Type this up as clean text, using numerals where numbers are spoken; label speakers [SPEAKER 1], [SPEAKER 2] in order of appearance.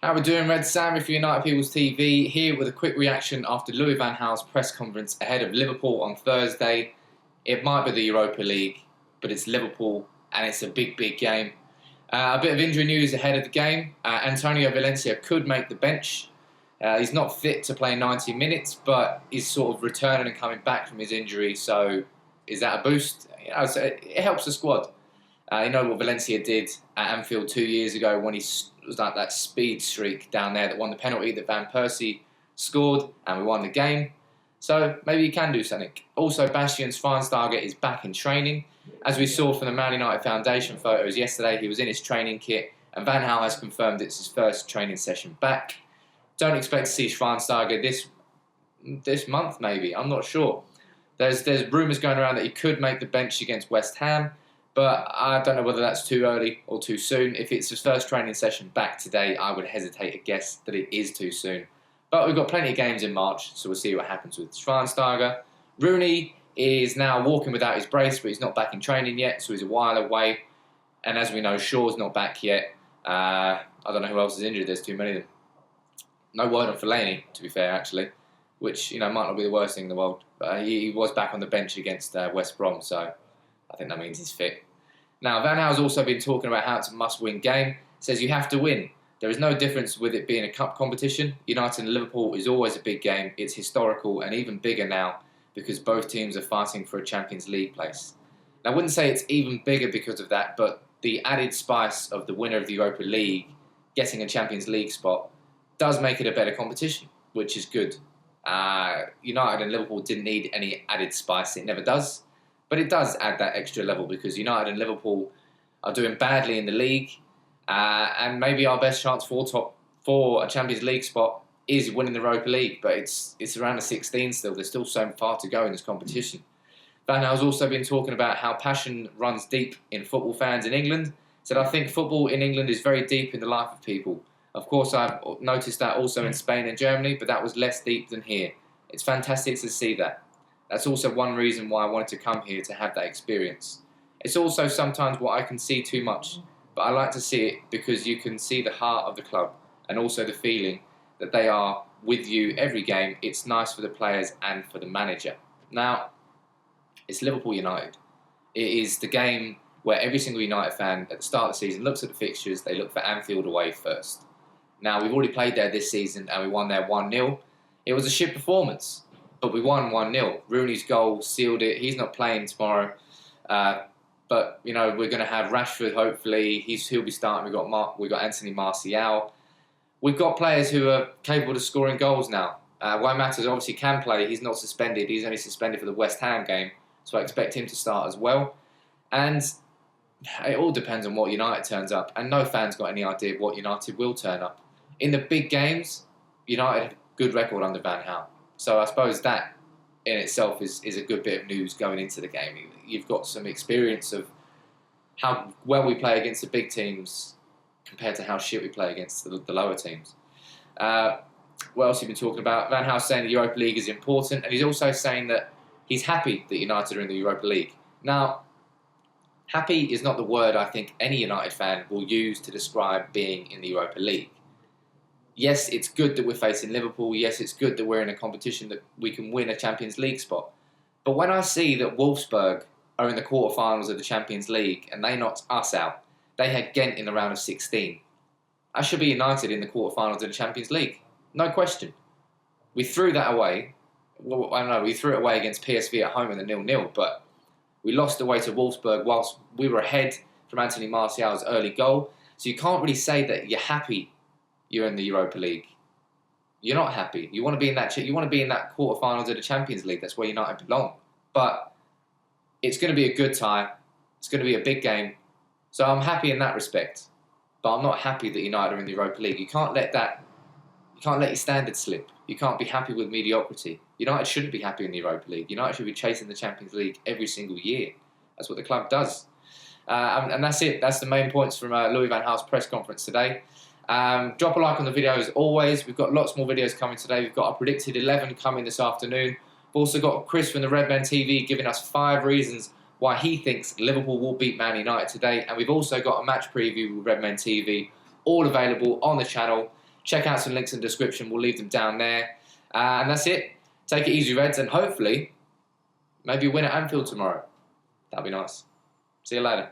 [SPEAKER 1] How we doing, Red Sam for United People's TV, here with a quick reaction after Louis van Gaal's press conference ahead of Liverpool on Thursday. It might be the Europa League, but it's Liverpool and it's a big game. A bit of injury news ahead of the game. Antonio Valencia could make the bench. He's not fit to play 90 minutes, but he's sort of returning and coming back from his injury, so is that a boost? So it helps the squad. You know what Valencia did at Anfield 2 years ago when he was like that speed streak down there that won the penalty that Van Persie scored and we won the game. So maybe he can do something. Also, Bastian Schweinsteiger is back in training. As we saw from the Man United Foundation photos yesterday, he was in his training kit and Van Gaal has confirmed it's his first training session back. Don't expect to see Schweinsteiger this month maybe, I'm not sure. There's rumours going around that he could make the bench against West Ham, but I don't know whether that's too early or too soon. If it's his first training session back today, I would hesitate to guess that it is too soon. But we've got plenty of games in March, so we'll see what happens with Schweinsteiger. Rooney is now walking without his brace, but he's not back in training yet, so he's a while away. And as we know, Shaw's not back yet. I don't know who else is injured. There's too many of them. No word on Fellaini, to be fair, actually, which might not be the worst thing in the world. But he was back on the bench against West Brom, so I think that means he's fit. Now, Van Gaal's also been talking about how it's a must-win game. Says you have to win. There is no difference with it being a cup competition. United and Liverpool is always a big game. It's historical and even bigger now because both teams are fighting for a Champions League place. Now, I wouldn't say it's even bigger because of that, but the added spice of the winner of the Europa League getting a Champions League spot does make it a better competition, which is good. United and Liverpool didn't need any added spice. It never does. But it does add that extra level because United and Liverpool are doing badly in the league. And maybe our best chance for a Champions League spot is winning the Europa League. But it's around the 16 still. There's still so far to go in this competition. Van Gaal's also been talking about how passion runs deep in football fans in England. Said, I think football in England is very deep in the life of people. Of course, I've noticed that also in Spain and Germany, but that was less deep than here. It's fantastic to see that. That's also one reason why I wanted to come here to have that experience. It's also sometimes what I can see too much, but I like to see it because you can see the heart of the club and also the feeling that they are with you every game. It's nice for the players and for the manager. Now, it's Liverpool United. It is the game where every single United fan at the start of the season looks at the fixtures, they look for Anfield away first. Now, we've already played there this season and we won there 1-0. It was a shit performance, but we won 1-0. Rooney's goal sealed it. He's not playing tomorrow. But, we're going to have Rashford, hopefully. He'll be starting. We've got Anthony Martial. We've got players who are capable of scoring goals now. Why Matters obviously can play. He's not suspended. He's only suspended for the West Ham game. So I expect him to start as well. And it all depends on what United turns up. And no fan's got any idea of what United will turn up. In the big games, United have a good record under Van Gaal. So I suppose that in itself is a good bit of news going into the game. You've got some experience of how well we play against the big teams compared to how shit we play against the lower teams. What else have you been talking about? Van Gaal's saying the Europa League is important, and he's also saying that he's happy that United are in the Europa League. Now, happy is not the word I think any United fan will use to describe being in the Europa League. Yes, it's good that we're facing Liverpool. Yes, it's good that we're in a competition that we can win a Champions League spot. But when I see that Wolfsburg are in the quarterfinals of the Champions League and they knocked us out, they had Ghent in the round of 16. I should be United in the quarterfinals of the Champions League. No question. We threw that away. Well, I don't know, we threw it away against PSV at home in the 0-0, but we lost away to Wolfsburg whilst we were ahead from Anthony Martial's early goal. So you can't really say that you're happy you're in the Europa League. You're not happy. You want to be in that. You want to be in that quarterfinals of the Champions League. That's where United belong. But it's going to be a good tie. It's going to be a big game. So I'm happy in that respect. But I'm not happy that United are in the Europa League. You can't let your standards slip. You can't be happy with mediocrity. United shouldn't be happy in the Europa League. United should be chasing the Champions League every single year. That's what the club does. And that's it. That's the main points from Louis van Gaal's press conference today. Drop a like on the video as always. We've got lots more videos coming today. We've got a predicted 11 coming this afternoon. We've also got Chris from the Redman TV giving us 5 reasons why he thinks Liverpool will beat Man United today. And we've also got a match preview with Redman TV, all available on the channel. Check out some links in the description. We'll leave them down there. And that's it. Take it easy, Reds, and hopefully maybe win at Anfield tomorrow. That'd be nice. See you later.